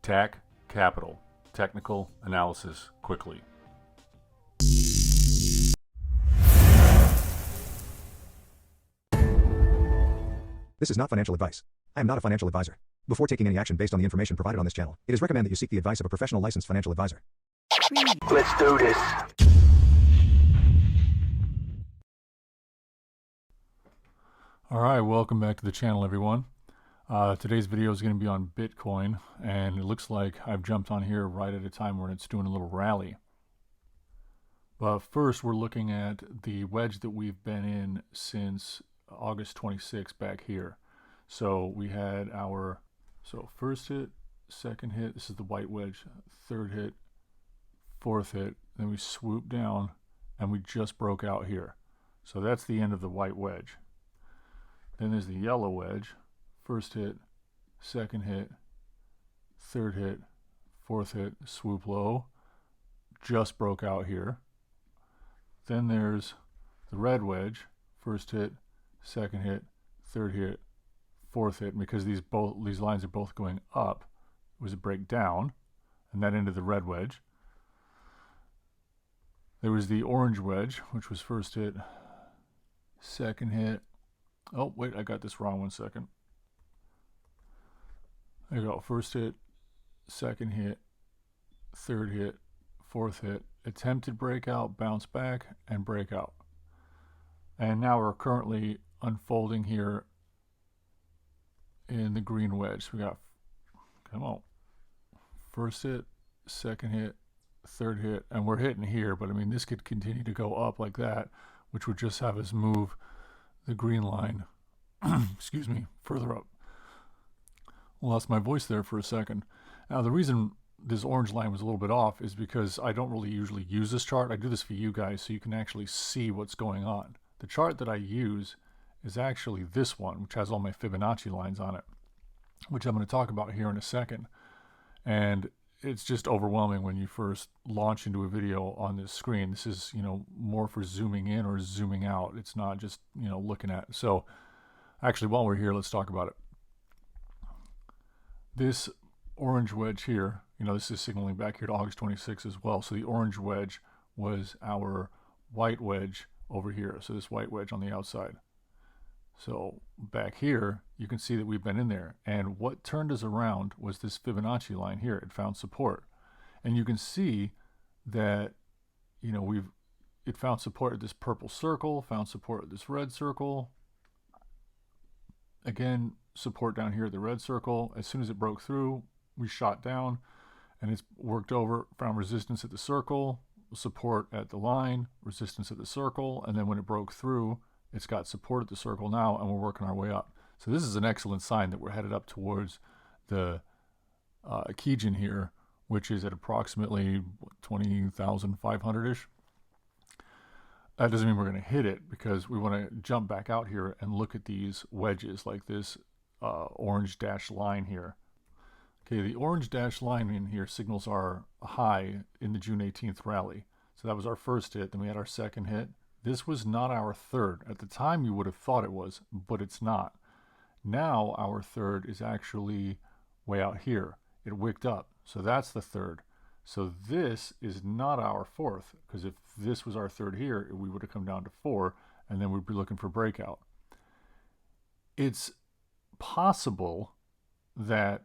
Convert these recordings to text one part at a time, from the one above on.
TAQ Capital, technical analysis quickly. This is not financial advice. I am not a financial advisor. Before taking any action based on the information provided on this channel, it is recommended that you seek the advice of a professional licensed financial advisor. Let's do this. All right, welcome back to the channel, everyone. Today's video is going to be on Bitcoin, and it looks like I've jumped on here right at a time when it's doing a little rally. But first, we're looking at the wedge that we've been in since August 26 back here. So we had our first hit, second hit, this is the white wedge, third hit, fourth hit, then we swooped down and we just broke out here. So that's the end of the white wedge. Then there's the yellow wedge, first hit, second hit, third hit, fourth hit, swoop low, just broke out here. Then there's the red wedge, first hit, second hit, third hit, fourth hit, and because these lines are both going up, it was a breakdown, and that ended the red wedge. There was the orange wedge, which was first hit, second hit. Oh, wait, I got this wrong, 1 second. There you go, first hit, second hit, third hit, fourth hit, attempted breakout, bounce back, and breakout. And now we're currently unfolding here in the green wedge. So we got, come on, first hit, second hit, third hit, and we're hitting here, but I mean, this could continue to go up like that, which would just have us move the green line, excuse me, further up. Lost my voice there for a second. Now, the reason this orange line was a little bit off is because I don't really usually use this chart. I do this for you guys so you can actually see what's going on. The chart that I use is actually this one, which has all my Fibonacci lines on it, which I'm going to talk about here in a second. And it's just overwhelming when you first launch into a video on this screen. This is, more for zooming in or zooming out. It's not just, looking at. So actually, while we're here, let's talk about it. This orange wedge here, this is signaling back here to August 26 as well. So the orange wedge was our white wedge over here. So this white wedge on the outside. So back here, you can see that we've been in there. And what turned us around was this Fibonacci line here. It found support. And you can see that, it found support at this purple circle, found support at this red circle. Again, support down here at the red circle. As soon as it broke through, we shot down and it's worked over, found resistance at the circle, support at the line, resistance at the circle. And then when it broke through, it's got support at the circle now, and we're working our way up. So this is an excellent sign that we're headed up towards the Kijun here, which is at approximately 20,500-ish. That doesn't mean we're going to hit it, because we want to jump back out here and look at these wedges like this orange dashed line here. Okay, the orange dashed line in here signals our high in the June 18th rally. So that was our first hit. Then we had our second hit. This was not our third. At the time, you would have thought it was, but it's not. Now, our third is actually way out here. It wicked up. So that's the third. So this is not our fourth, because if this was our third here, we would have come down to 4, and then we'd be looking for breakout. It's possible that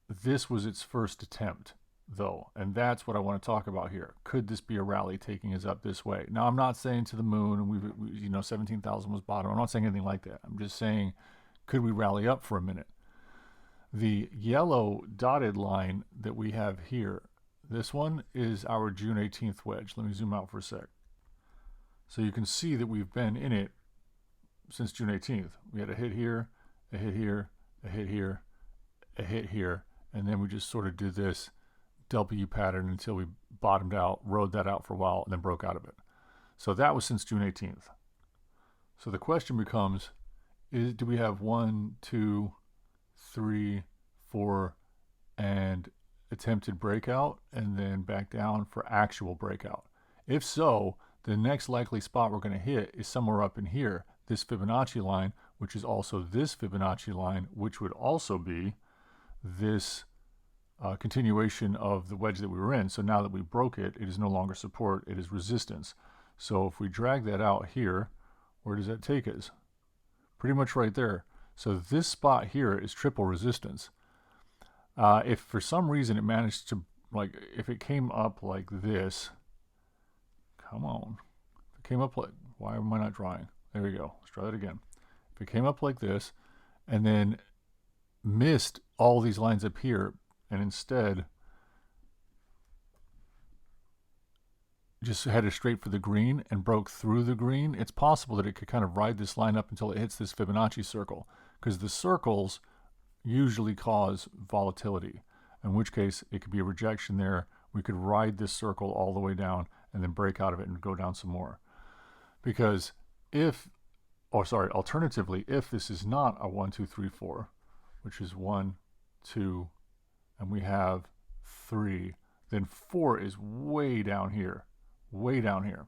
this was its first attempt, though, and that's what I want to talk about here. Could this be a rally taking us up this way? Now, I'm not saying to the moon, and 17,000 was bottom. I'm not saying anything like that. I'm just saying, could we rally up for a minute? The yellow dotted line that we have here, this one is our June 18th wedge. Let me zoom out for a sec. So you can see that we've been in it since June 18th. We had a hit here, a hit here, a hit here, a hit here, and then we just sort of did this W pattern until we bottomed out, rode that out for a while, and then broke out of it. So that was since June 18th. So the question becomes, do we have 1, 2, 3, 4, and attempted breakout, and then back down for actual breakout? If so, the next likely spot we're going to hit is somewhere up in here, this Fibonacci line, which is also this Fibonacci line, which would also be this continuation of the wedge that we were in. So now that we broke it, it is no longer support, it is resistance. So if we drag that out here, where does that take us? Pretty much right there. So this spot here is triple resistance. If for some reason it managed to, like, if it came up like this, come on, if it came up like, why am I not drawing? There we go, let's try that again. If it came up like this and then missed all these lines up here and instead just headed straight for the green and broke through the green, it's possible that it could kind of ride this line up until it hits this Fibonacci circle, because the circles usually cause volatility, in which case it could be a rejection there. We could ride this circle all the way down and then break out of it and go down some more. Because alternatively, if this is not a 1, 2, 3, 4, which is 1, 2, and we have 3, then 4 is way down here. Way down here.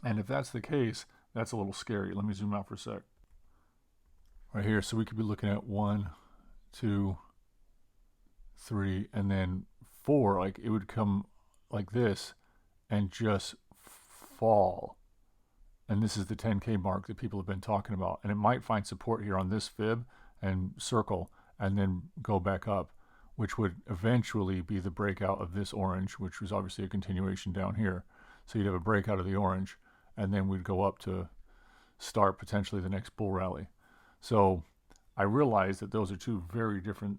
And if that's the case, that's a little scary. Let me zoom out for a sec. Right here, so we could be looking at 1, 2, 3, and then 4. Like, it would come like this and just fall. And this is the 10K mark that people have been talking about. And it might find support here on this fib and circle and then go back up, which would eventually be the breakout of this orange, which was obviously a continuation down here. So you'd have a breakout of the orange, and then we'd go up to start potentially the next bull rally. So I realize that those are two very different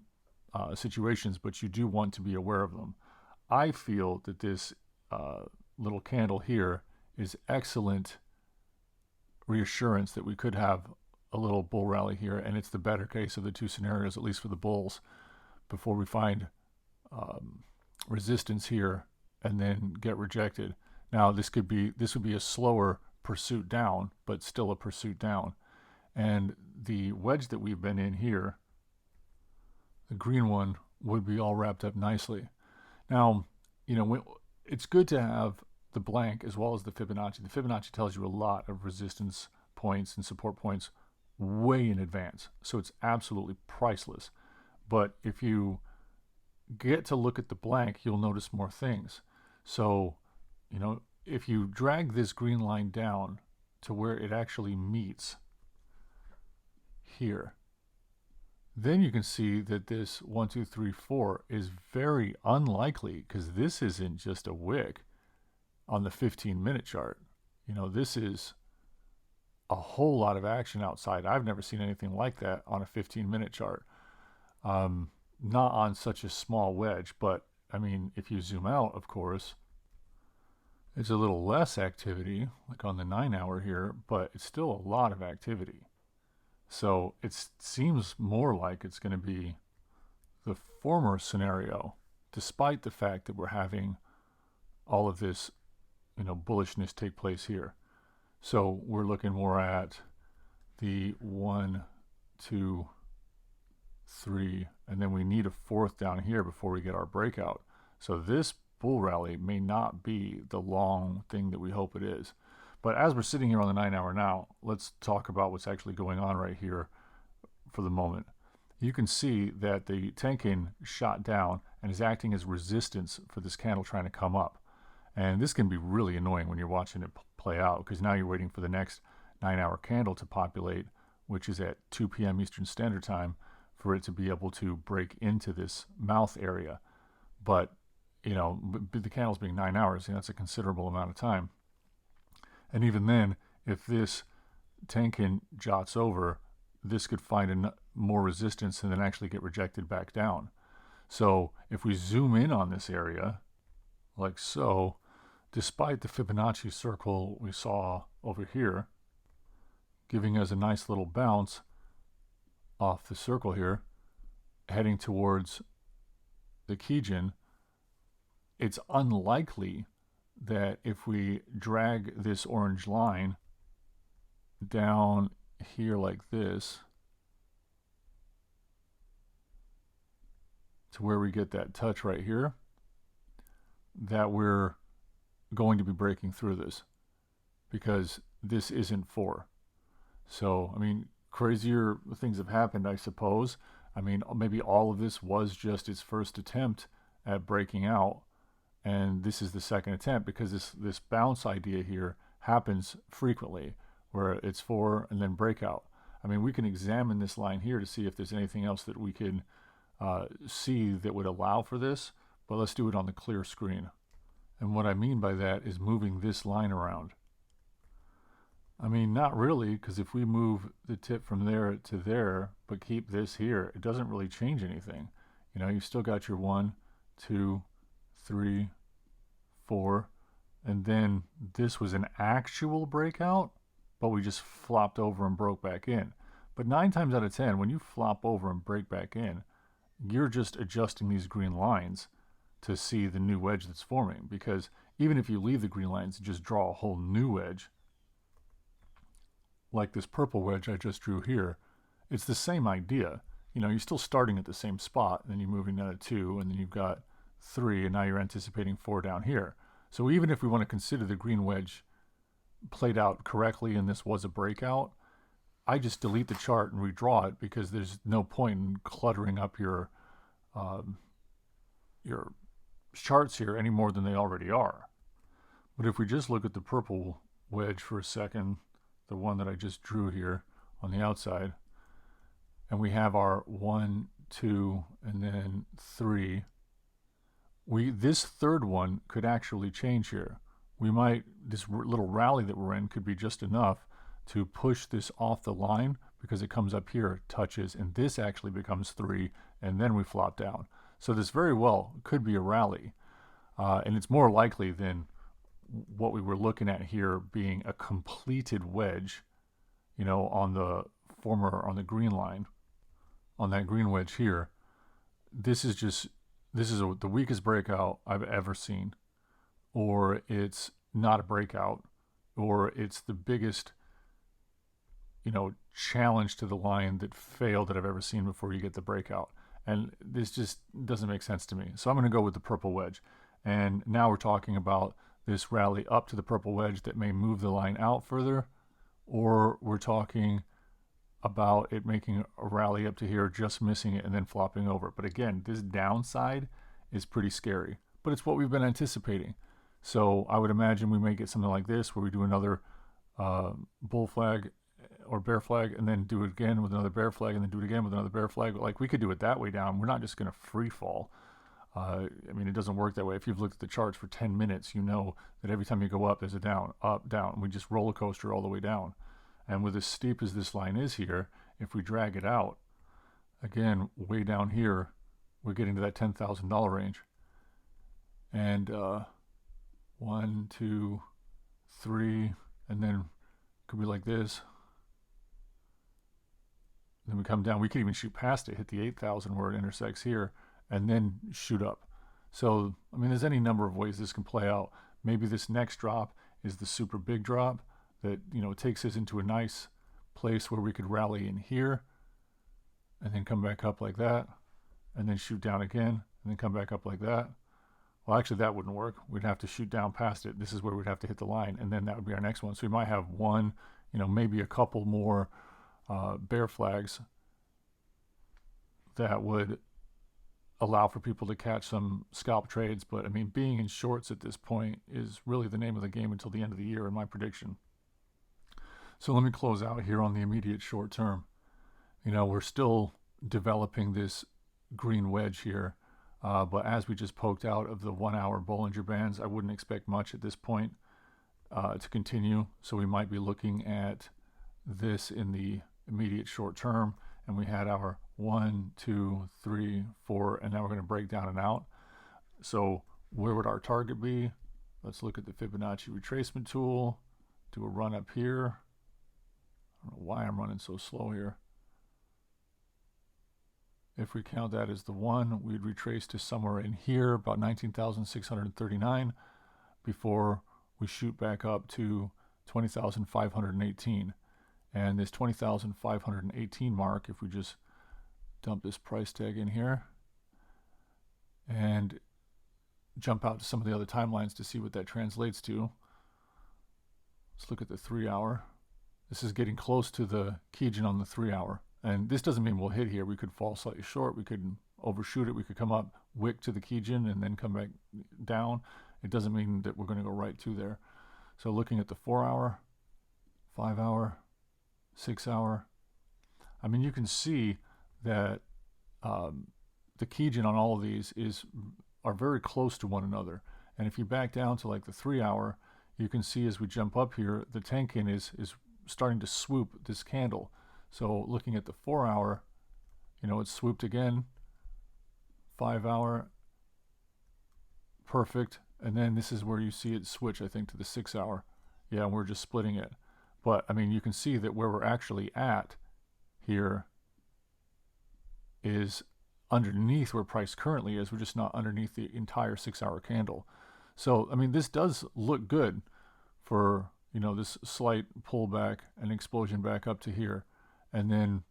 situations, but you do want to be aware of them. I feel that this little candle here is excellent reassurance that we could have a little bull rally here, and it's the better case of the two scenarios, at least for the bulls, before we find resistance here and then get rejected. Now this would be a slower pursuit down, but still a pursuit down. And the wedge that we've been in here, the green one, would be all wrapped up nicely. Now, it's good to have the blank as well as the Fibonacci. The Fibonacci tells you a lot of resistance points and support points way in advance, so it's absolutely priceless. But if you get to look at the blank, you'll notice more things. So, if you drag this green line down to where it actually meets here, then you can see that this 1, 2, 3, 4 is very unlikely, because this isn't just a wick on the 15-minute chart. This is a whole lot of action outside. I've never seen anything like that on a 15-minute chart. Not on such a small wedge, but I mean, if you zoom out, of course, it's a little less activity, like on the 9-hour here, but it's still a lot of activity. So it seems more like it's going to be the former scenario, despite the fact that we're having all of this, bullishness take place here. So we're looking more at the 1, 2, 3, and then we need a 4th down here before we get our breakout. So this bull rally may not be the long thing that we hope it is. But as we're sitting here on the 9-hour now, let's talk about what's actually going on right here for the moment. You can see that the Tenkan shot down and is acting as resistance for this candle trying to come up. And this can be really annoying when you're watching it play out, because now you're waiting for the next 9-hour candle to populate, which is at 2 p.m. Eastern Standard Time, for it to be able to break into this mouth area. But the candles being 9 hours, that's a considerable amount of time. And even then, if this Tenkan jots over, this could find more resistance and then actually get rejected back down. So if we zoom in on this area, like so, despite the Fibonacci circle we saw over here, giving us a nice little bounce off the circle here, heading towards the Kijin, it's unlikely that if we drag this orange line down here like this to where we get that touch right here, that we're going to be breaking through this, because this isn't 4. So, I mean, crazier things have happened, I suppose. I mean, maybe all of this was just its first attempt at breaking out, and this is the second attempt, because this bounce idea here happens frequently, where it's 4 and then breakout. I mean, we can examine this line here to see if there's anything else that we can see that would allow for this, but let's do it on the clear screen. And what I mean by that is moving this line around. I mean, not really, because if we move the tip from there to there, but keep this here, it doesn't really change anything. You know, you still got your 1, 2, 3, 4, and then this was an actual breakout, but we just flopped over and broke back in. But 9 times out of 10, when you flop over and break back in, you're just adjusting these green lines to see the new wedge that's forming, because even if you leave the green lines and just draw a whole new wedge, like this purple wedge I just drew here, it's the same idea. You know, you're still starting at the same spot, and then you're moving down to 2, and then you've got 3, and now you're anticipating 4 down here. So even if we want to consider the green wedge played out correctly and this was a breakout, I just delete the chart and redraw it, because there's no point in cluttering up your charts here any more than they already are. But if we just look at the purple wedge for a second, the one that I just drew here on the outside, and we have our 1, 2, and then 3, this third one could actually change here. We might, this little rally that we're in could be just enough to push this off the line, because it comes up here, touches, and this actually becomes 3, and then we flop down. So this very well could be a rally, and it's more likely than what we were looking at here being a completed wedge, you know, on the green line, on that green wedge here. This is the weakest breakout I've ever seen, or it's not a breakout, or it's the biggest, you know, challenge to the line that failed that I've ever seen before you get the breakout. And this just doesn't make sense to me. So I'm going to go with the purple wedge. And now we're talking about this rally up to the purple wedge that may move the line out further, or we're talking about it making a rally up to here, just missing it, and then flopping over. But again, this downside is pretty scary, but it's what we've been anticipating. So I would imagine we may get something like this, where we do another bull flag or bear flag, and then do it again with another bear flag, and then do it again with another bear flag. Like, we could do it that way down. We're not just going to free fall. I mean, it doesn't work that way. If you've looked at the charts for 10 minutes, you know that every time you go up, there's a down, up, down. We just roller coaster all the way down. And with as steep as this line is here, if we drag it out, again, way down here, we're getting to that $10,000 range. And 1, 2, 3, and then could be like this. Then we come down. We could even shoot past it, hit the 8,000 where it intersects here, and then shoot up. So, I mean, there's any number of ways this can play out. Maybe this next drop is the super big drop that, you know, takes us into a nice place where we could rally in here, and then come back up like that, and then shoot down again, and then come back up like that. Well, actually, that wouldn't work. We'd have to shoot down past it. This is where we'd have to hit the line, and then that would be our next one. So we might have one, you know, maybe a couple more bear flags that would allow for people to catch some scalp trades. But I mean, being in shorts at this point is really the name of the game until the end of the year, in my prediction. So let me close out here on the immediate short term. You know, we're still developing this green wedge here, but as we just poked out of the 1 hour Bollinger Bands, I wouldn't expect much at this point to continue. So we might be looking at this in the immediate short term, and we had our 1, 2, 3, 4, and now we're going to break down and out. So where would our target be? Let's look at the Fibonacci Retracement tool, do a run up here. I don't know why I'm running so slow here. If we count that as the 1, we'd retrace to somewhere in here, about 19,639, before we shoot back up to 20,518. And this 20,518 mark, if we just dump this price tag in here and jump out to some of the other timelines to see what that translates to. Let's look at the 3 hour. This is getting close to the Kijun on the 3 hour. And this doesn't mean we'll hit here. We could fall slightly short. We could overshoot it. We could come up, wick to the Kijin, and then come back down. It doesn't mean that we're going to go right to there. So looking at the 4 hour, 5 hour, 6 hour, I mean, you can see that the Kijin on all of these are very close to one another. And if you back down to like the 3 hour, you can see as we jump up here, the Tenkin is starting to swoop this candle. So looking at the 4 hour, you know, it's swooped again. 5 hour, perfect. And then this is where you see it switch, I think, to the 6 hour. Yeah, and we're just splitting it. But I mean, you can see that where we're actually at here is underneath where price currently is. We're just not underneath the entire 6 hour candle. So I mean, this does look good for, you know, this slight pullback and explosion back up to here. And then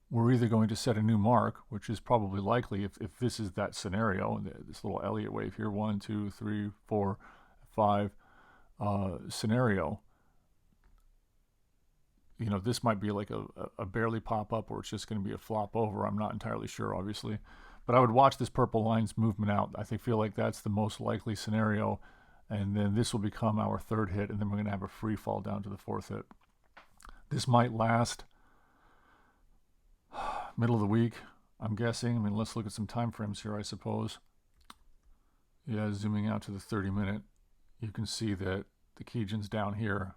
we're either going to set a new mark, which is probably likely if this is that scenario, and this little Elliott wave here, 1, 2, 3, 4, 5 scenario. You know, this might be like a barely pop up, or it's just going to be a flop over. I'm not entirely sure, obviously. But I would watch this purple line's movement out. I feel like that's the most likely scenario. And then this will become our third hit, and then we're going to have a free fall down to the fourth hit. This might last middle of the week, I'm guessing. I mean, let's look at some time frames here, I suppose. Yeah, zooming out to the 30-minute, you can see that the Kijin's down here,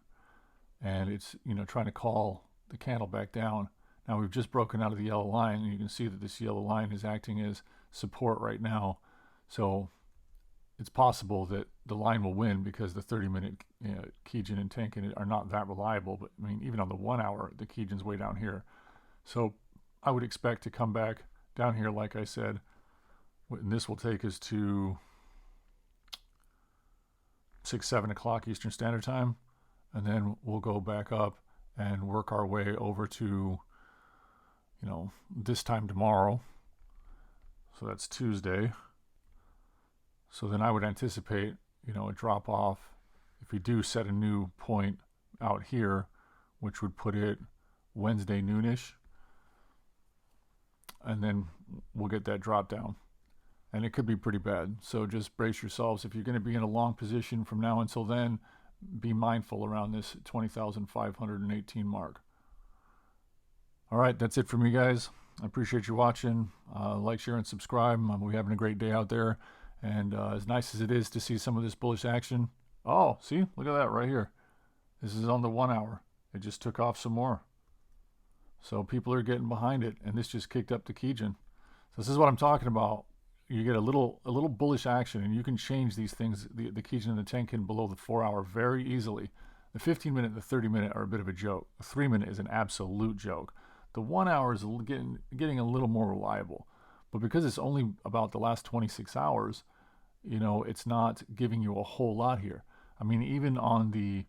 and it's, you know, trying to call the candle back down. Now we've just broken out of the yellow line, and you can see that this yellow line is acting as support right now. So it's possible that the line will win because the 30-minute Kijin and Tenkin are not that reliable. But I mean, even on the 1 hour, the Kijin's way down here. So I would expect to come back down here, like I said, and this will take us to 6, 7 o'clock Eastern Standard Time, and then we'll go back up and work our way over to, you know, this time tomorrow. So that's Tuesday. So then I would anticipate, you know, a drop off if we do set a new point out here, which would put it Wednesday noonish. And then we'll get that drop down. And it could be pretty bad. So just brace yourselves. If you're going to be in a long position from now until then, be mindful around this 20,518 mark. All right, that's it for me, guys. I appreciate you watching. Like, share, and subscribe. We're having a great day out there. And as nice as it is to see some of this bullish action. Oh, see? Look at that right here. This is on the 1 hour. It just took off some more. So people are getting behind it, and this just kicked up the Kijin. So this is what I'm talking about. You get a little bullish action, and you can change these things, the Kijin and the Tenkin, below the 4 hour very easily. The 15-minute and the 30-minute are a bit of a joke. The 3-minute is an absolute joke. The 1 hour is getting a little more reliable. But because it's only about the last 26 hours, you know, it's not giving you a whole lot here. I mean, even on the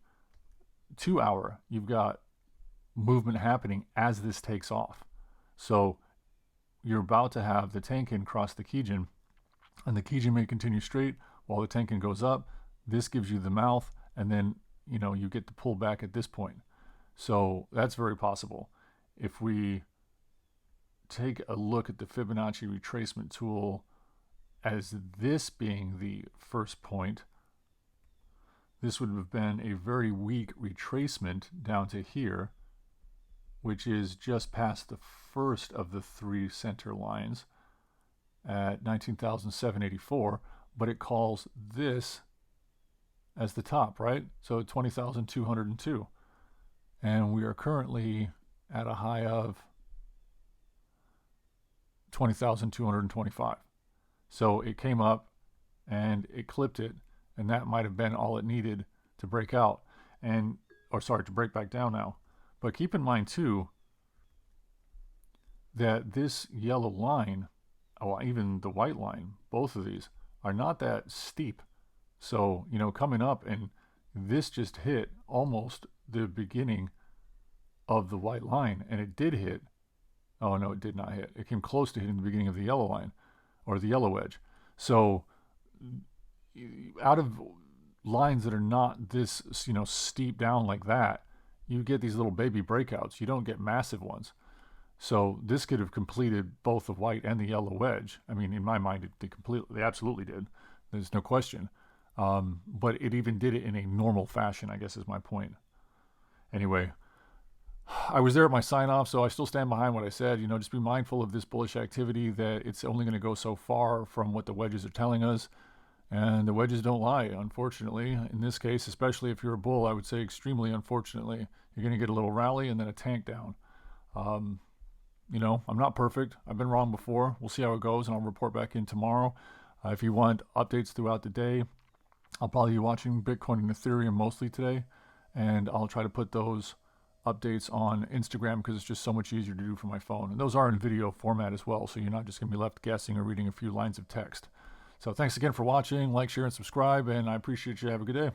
2 hour, you've got movement happening as this takes off. So you're about to have the Tenkin cross the Kijin, and the Kijin may continue straight while the Tenkin goes up. This gives you the mouth, and then, you know, you get to pull back at this point. So that's very possible. If we take a look at the Fibonacci retracement tool as this being the first point, this would have been a very weak retracement down to here, which is just past the first of the 3 center lines at 19,784, but it calls this as the top, right? So 20,202. And we are currently at a high of 20,225. So it came up and it clipped it, and that might have been all it needed to break out, to break back down now. But keep in mind too that this yellow line, or even the white line, both of these are not that steep. So, you know, coming up, and this just hit almost the beginning of the white line, and it did hit. Oh no, it did not hit. It came close to hitting the beginning of the yellow line, or the yellow wedge. So out of lines that are not this, you know, steep down like that, you get these little baby breakouts. You don't get massive ones. So this could have completed both the white and the yellow wedge. I mean, in my mind, they absolutely did. There's no question. But it even did it in a normal fashion, I guess is my point. Anyway, I was there at my sign off, so I still stand behind what I said. Just be mindful of this bullish activity, that it's only going to go so far from what the wedges are telling us. And the wedges don't lie, unfortunately. In this case, especially if you're a bull, I would say extremely unfortunately. You're going to get a little rally and then a tank down. I'm not perfect. I've been wrong before. We'll see how it goes, and I'll report back in tomorrow. If you want updates throughout the day, I'll probably be watching Bitcoin and Ethereum mostly today, and I'll try to put those updates on Instagram because it's just so much easier to do from my phone. And those are in video format as well, so you're not just going to be left guessing or reading a few lines of text. So thanks again for watching. Like, share, and subscribe, and I appreciate you. Have a good day.